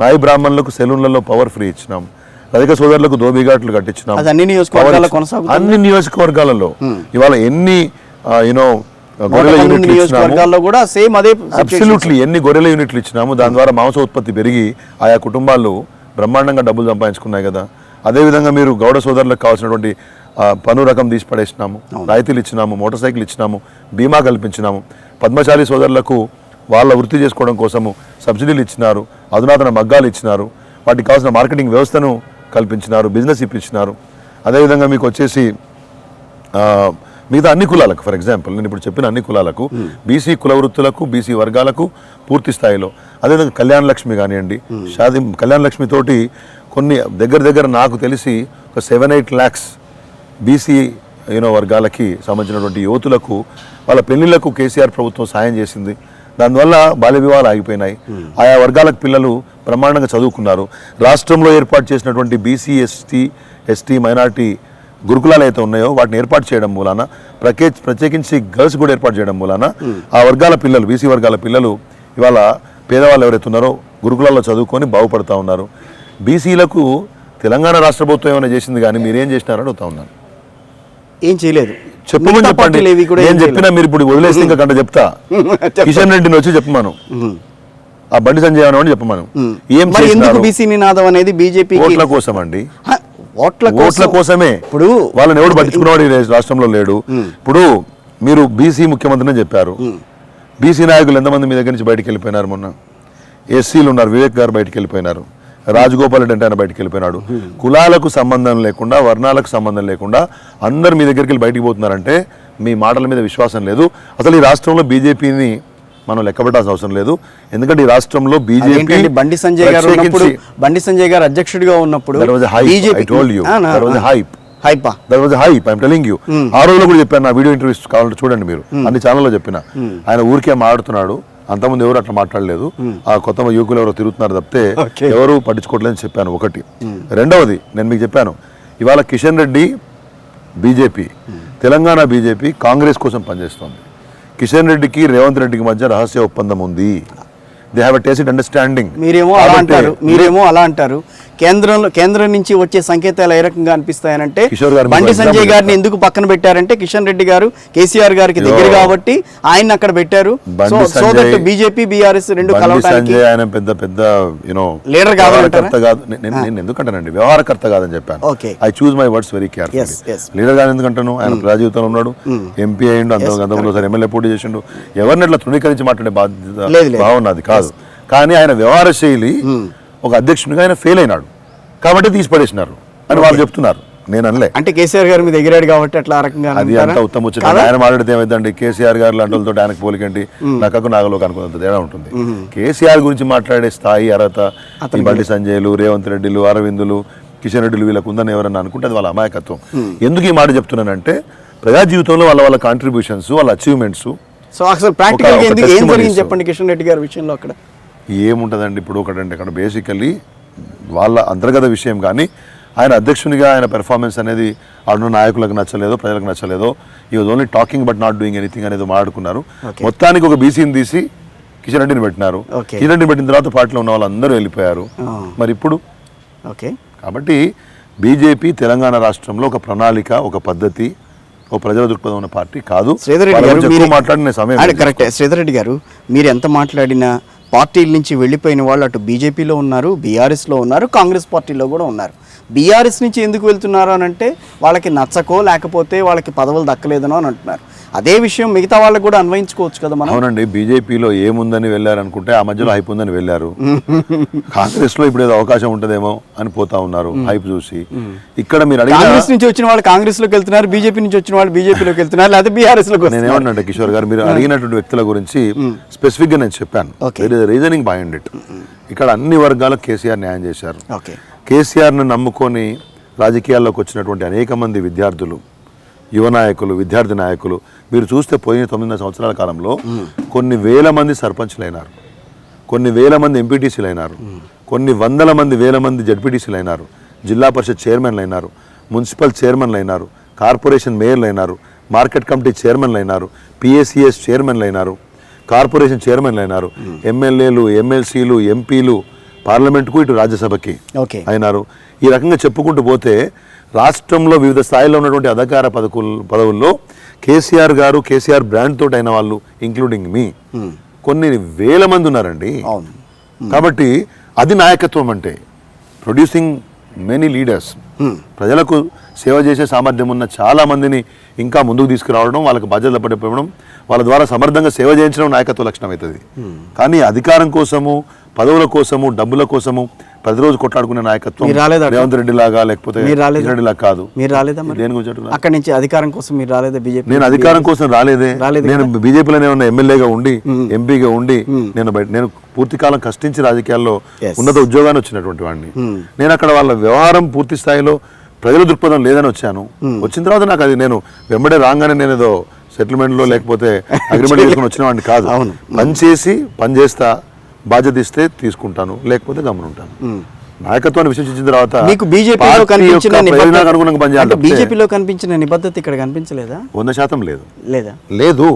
నాయి బ్రాహ్మణులకు సెలూన్లలో power free ఇచ్చినాం, రజక సోదరులకు దోబిఘాట్లు కట్టించినాం. అన్ని నియోజకవర్గాలలో ఇవాళ ఎన్ని గొర్రెల యూనిట్లు ఎన్ని గొర్రెల యూనిట్లు ఇచ్చినాము. దాని ద్వారా మాంస ఉత్పత్తి పెరిగి ఆయా కుటుంబాలు బ్రహ్మాండంగా డబ్బులు సంపాదించుకున్నాయి కదా. అదేవిధంగా మీరు గౌడ సోదరులకు కావాల్సినటువంటి పన్ను రకం తీసి పడేసినాము, రాయితీలు ఇచ్చినాము, మోటార్ సైకిల్ ఇచ్చినాము, బీమా కల్పించినాము. పద్మశాలి సోదరులకు వాళ్ళ వృత్తి చేసుకోవడం కోసము సబ్సిడీలు ఇచ్చినారు, అధునాతన మగ్గాలు ఇచ్చినారు, వాటికి కావాల్సిన మార్కెటింగ్ వ్యవస్థను కల్పించినారు, బిజినెస్ ఇప్పించినారు. అదేవిధంగా మీకు వచ్చేసి మిగతా అన్ని కులాలకు, ఫర్ ఎగ్జాంపుల్ నేను ఇప్పుడు చెప్పిన అన్ని కులాలకు, బీసీ కుల వృత్తులకు, బీసీ వర్గాలకు పూర్తి స్థాయిలో. అదేవిధంగా కళ్యాణ లక్ష్మి కానివ్వండి, కళ్యాణ లక్ష్మి తోటి కొన్ని దగ్గర నాకు తెలిసి ఒక 7-8 lakhs బీసీ వర్గాలకి సంబంధించినటువంటి యువతులకు వాళ్ళ పెళ్లిళ్లకు కేసీఆర్ ప్రభుత్వం సాయం చేసింది. దానివల్ల బాల్య వివాహాలు ఆగిపోయినాయి. ఆయా వర్గాలకు పిల్లలు బ్రహ్మాండంగా చదువుకున్నారు. రాష్ట్రంలో ఏర్పాటు చేసినటువంటి బీసీ ఎస్టీ మైనార్టీ గురుకులాలు అయితే ఉన్నాయో వాటిని ఏర్పాటు చేయడం మూలాన, ప్రత్యేకించి గర్ల్స్ కూడా ఏర్పాటు చేయడం మూలాన ఆ వర్గాల పిల్లలు, బీసీ వర్గాల పిల్లలు ఇవాళ పేదవాళ్ళు ఎవరైతే ఉన్నారో గురుకులాల్లో చదువుకొని బాగుపడుతూ ఉన్నారు. బీసీలకు తెలంగాణ రాష్ట్ర ప్రభుత్వం ఏమైనా చేసింది కానీ మీరేం చేసినారని అడుగుతా ఉన్నాను. ఏం చేయలేదు చెప్పమని చెప్పండి. నేను చెప్పినా మీరు ఇప్పుడు వదిలేసి ఇంకా కంట చెప్తా. కిషన్ రెడ్డిని వచ్చి చెప్పమను, ఆ బండి సంజయ్ అని చెప్పమను. ఏం అనేది బీజేపీ ఓట్ల కోసం అండి, ఓట్ల కోసమే. ఇప్పుడు వాళ్ళని ఎవడు పట్టించుకున్నవాడు రాష్ట్రంలో లేడు. ఇప్పుడు మీరు బీసీ ముఖ్యమంత్రిని చెప్పారు, బీసీ నాయకులు ఎంతమంది మీ దగ్గర నుంచి బయటకు వెళ్ళిపోయినారు? మొన్న ఎస్సీలు ఉన్నారు, వివేక్ గారు బయటకు వెళ్ళిపోయినారు, రాజగోపాల్ రెడ్డి అంటే ఆయన బయటకు వెళ్ళిపోయినాడు. కులాలకు సంబంధం లేకుండా, వర్ణాలకు సంబంధం లేకుండా అందరు మీ దగ్గరికి వెళ్ళి బయటికి పోతున్నారంటే మీ మాటల మీద విశ్వాసం లేదు. అసలు ఈ రాష్ట్రంలో బీజేపీని మనం లెక్కపెట్టాల్సిన అవసరం లేదు. ఎందుకంటే ఈ రాష్ట్రంలో బీజేపీ బండి సంజయ్ గారు అధ్యక్షుడిగా ఉన్నప్పుడు ఆ రోజులో కూడా చెప్పాను, నా వీడియో ఇంటర్వ్యూస్ కావాలంటే చూడండి మీరు, అన్ని ఛానల్లో చెప్పిన. ఆయన ఊరికే మాట్లాడుతున్నాడు, అంతకుముందు ఎవరు అట్లా మాట్లాడలేదు. ఆ కొత్త యువకులు ఎవరో తిరుగుతున్నారు తప్పితే ఎవరు పట్టించుకోవట్లేదని చెప్పాను ఒకటి. రెండవది నేను మీకు చెప్పాను, ఇవాళ కిషన్ రెడ్డి బీజేపీ, తెలంగాణ బీజేపీ కాంగ్రెస్ కోసం పనిచేస్తోంది. కిషన్ రెడ్డికి రేవంత్ రెడ్డికి మధ్య రహస్య ఒప్పందం ఉంది. They have a tacit understanding. మీరేమో అలా అంటారు. కేంద్రం నుంచి వచ్చే సంకేతాలు ఏ రకంగా అనిపిస్తాయనంటే, బండి సంజయ్ గారిని ఎందుకు పక్కన పెట్టారంటే కిషన్ రెడ్డి గారు కేసీఆర్ గారికి దగ్గర కాబట్టి ఆయన అక్కడ పెట్టారు. బీజేపీ బీఆర్ఎస్ రెండు కలవడానికి ఆయన పెద్ద లీడర్ కాదు. నేను ఎందుకంటానండి, వ్యవహారకర్త కాదని చెప్పాను. I choose my words very carefully. Leader గారు ఎందుకంటాను, ఆయన ప్రజాజీవితంలో ఉన్నాడు, ఎంపీ అయ్యిండు, అంతకుముందు ఒకసారి ఎమ్మెల్యే పోటీ చేసిండు. ఎవరిని అట్లా తృణీకరించి మాట్లాడే బాధ్యత భావన అది కాదు. కానీ ఆయన వ్యవహార శైలి ఒక అధ్యక్షునిగా ఆయన ఫెయిల్ అయినాడు కాబట్టి తీసి పడేసినారు అని వాళ్ళు చెప్తున్నారు. నేను అనలే, అంటే కేసీఆర్ గారు మీద ఎగిరాడు కాబట్టి అట్లా రకంగా అది అంత ఉత్తమ వచ్చింది. ఆయన మాట్లాడితే ఏమైందండి, కేసీఆర్ గారు లాంటి వాళ్ళతో ఆయనకు పోలికండి నాకు నాగలోకి అనుకున్నంత తేడా ఉంటుంది. కేసీఆర్ గురించి మాట్లాడే స్థాయి అర్హత ఈ బండి సంజయ్లు, రేవంత్ రెడ్డిలు, అరవిందులు, కిషన్ రెడ్డిలు వీళ్ళకు ఉందని ఎవరన్నా అనుకుంటే అది వాళ్ళ అమాయకత్వం. ఎందుకు ఈ మాట చెప్తున్నానంటే, ప్రజా జీవితంలో వాళ్ళ కాంట్రిబ్యూషన్స్, వాళ్ళ అచీవ్మెంట్స్. సో అసలు ప్రాక్టికల్ గా ఏం జరిగింది చెప్పండి కిషన్ రెడ్డి గారి విషయంలో. అక్కడ ఏముంటుందండి, ఇప్పుడు ఒకటంటే అక్కడ బేసికల్లీ వాళ్ళ అంతర్గత విషయం. కానీ ఆయన అధ్యక్షునిగా ఆయన పెర్ఫార్మెన్స్ అనేది అడున్న నాయకులకు నచ్చలేదో, ప్రజలకు నచ్చలేదో, ఈ was only talking but not doing anything అనేది మాట్లాడుకున్నారు. మొత్తానికి ఒక బీసీని తీసి కిషన్ రెడ్డిని పెట్టినారు. కిషన్ రెడ్డిని పెట్టిన తర్వాత పార్టీలో ఉన్న వాళ్ళు అందరూ వెళ్ళిపోయారు. మరి ఇప్పుడు కాబట్టి బీజేపీ తెలంగాణ రాష్ట్రంలో ఒక ప్రణాళిక, ఒక పద్ధతి, ఒక ప్రజల దృక్పథం ఉన్న పార్టీ కాదు. శ్రీధర్ రెడ్డి గారు మీరు ఎంత మాట్లాడినా పార్టీల నుంచి వెళ్ళిపోయిన వాళ్ళు అటు బీజేపీలో ఉన్నారు, బీఆర్ఎస్లో ఉన్నారు, కాంగ్రెస్ పార్టీలో కూడా ఉన్నారు. బీఆర్ఎస్ నుంచి ఎందుకు వెళ్తున్నారు అని అంటే వాళ్ళకి నచ్చకో లేకపోతే వాళ్ళకి పదవులు దక్కలేదనో అని అంటున్నారు. అదే విషయం మిగతా వాళ్ళకి కూడా అన్వయించుకోవచ్చు కదా మనం. అవునండి, బీజేపీలో ఏముందని వెళ్ళారనుకుంటే ఆ మధ్యలో హైప్ ఉందని వెళ్ళారు. కాంగ్రెస్ లో ఇప్పుడు ఏదో అవకాశం ఉంటుందేమో అని పోతా ఉన్నారు హైప్ చూసి. ఇక్కడ మీరు కాంగ్రెస్ నుంచి వచ్చిన వాళ్ళు కాంగ్రెస్ లోకి వెళ్తున్నారు, బీజేపీ నుంచి వచ్చిన వాళ్ళు బీజేపీలోకి వెళ్తున్నారు, లేదా బీఆర్ఎస్ లోకి. నేను ఏమన్నా కిషోర్ గారు, మీరు అడిగినటువంటి వ్యక్తుల గురించి స్పెసిఫిక్ గా నేను చెప్పాను. Reasoning behind it. ఇక్కడ అన్ని వర్గాలకు కేసీఆర్ న్యాయం చేశారు. కేసీఆర్ను నమ్ముకొని రాజకీయాల్లోకి వచ్చినటువంటి అనేక మంది విద్యార్థులు, యువ నాయకులు, విద్యార్థి నాయకులు మీరు చూస్తే పోయిన 9 సంవత్సరాల కాలంలో కొన్ని వేల మంది సర్పంచ్లు అయినారు, కొన్ని వేల మంది ఎంపీటీసీలు అయినారు, కొన్ని వందల మంది, వేల మంది జడ్పీటీసీలు అయినారు, జిల్లా పరిషత్ చైర్మన్లు అయినారు, మున్సిపల్ చైర్మన్లు అయినారు, కార్పొరేషన్ మేయర్లు అయినారు, మార్కెట్ కమిటీ చైర్మన్లు అయినారు, పిఎస్సిఎస్ చైర్మన్లు అయినారు, కార్పొరేషన్ చైర్మన్లు అయినారు, ఎమ్మెల్యేలు, ఎమ్మెల్సీలు, ఎంపీలు, పార్లమెంట్కు ఇటు రాజ్యసభకి ఓకే. అయినారు. ఈ రకంగా చెప్పుకుంటూ పోతే రాష్ట్రంలో వివిధ స్థాయిలో ఉన్నటువంటి అధికార పదవుల్లో కేసీఆర్ గారు, కేసీఆర్ బ్రాండ్ తోటి అయిన వాళ్ళు ఇంక్లూడింగ్ మీ కొన్ని వేల మంది ఉన్నారండి. అవును. కాబట్టి అది నాయకత్వం అంటే ప్రొడ్యూసింగ్ మెనీ లీడర్స్. ప్రజలకు సేవ చేసే సామర్థ్యం ఉన్న చాలా మందిని ఇంకా ముందుకు తీసుకురావడం, వాళ్ళకి బాధ్యతలు పడిపోవడం, వాళ్ళ ద్వారా సమర్థంగా సేవ చేయించడం నాయకత్వ లక్షణం అవుతుంది. కానీ అధికారం కోసము, పదవుల కోసము, డబ్బుల కోసము ప్రతిరోజు కొట్లాడుకునే నాయకత్వం రేవంత్ రెడ్డి లాగా లేకపోతే రెడ్డి లాగా కాదు. మీరు రాలేదా? దేని గురించి అక్కడి నుంచి అధికారం కోసం మీరు రాలేదా? బీజేపీ నేను అధికారం కోసం రాలేదే. నేను బీజేపీలోనే ఉన్న ఎమ్మెల్యేగా ఉండి, ఎంపీగా ఉండి, నేను పూర్తి కాలం కష్టించి రాజకీయాల్లో ఉన్నత ఉద్యోగాన్ని వచ్చినటువంటి వాడిని. నేను అక్కడ వాళ్ళ వ్యవహారం పూర్తి స్థాయిలో ప్రజల దృక్పథం లేదని వచ్చాను. వచ్చిన తర్వాత నాకు అది నేను వెంబడే రాగానే నేను ఏదో సెటిల్మెంట్ లో లేకపోతే అగ్రిమెంట్ చేసుకుని వచ్చిన వాడిని కాదు. పని చేస్తా, బాధ్యత ఇస్తే తీసుకుంటాను, లేకపోతే గమనుంటాను. నాయకత్వాన్ని విశ్వసించిన తర్వాత మీకు బీజేపీలో కనిపించిన బీజేపీలో కనిపించిన నిబద్ధత ఇక్కడ కనిపించలేదా? 100% లేదు. లేదా? లేదు.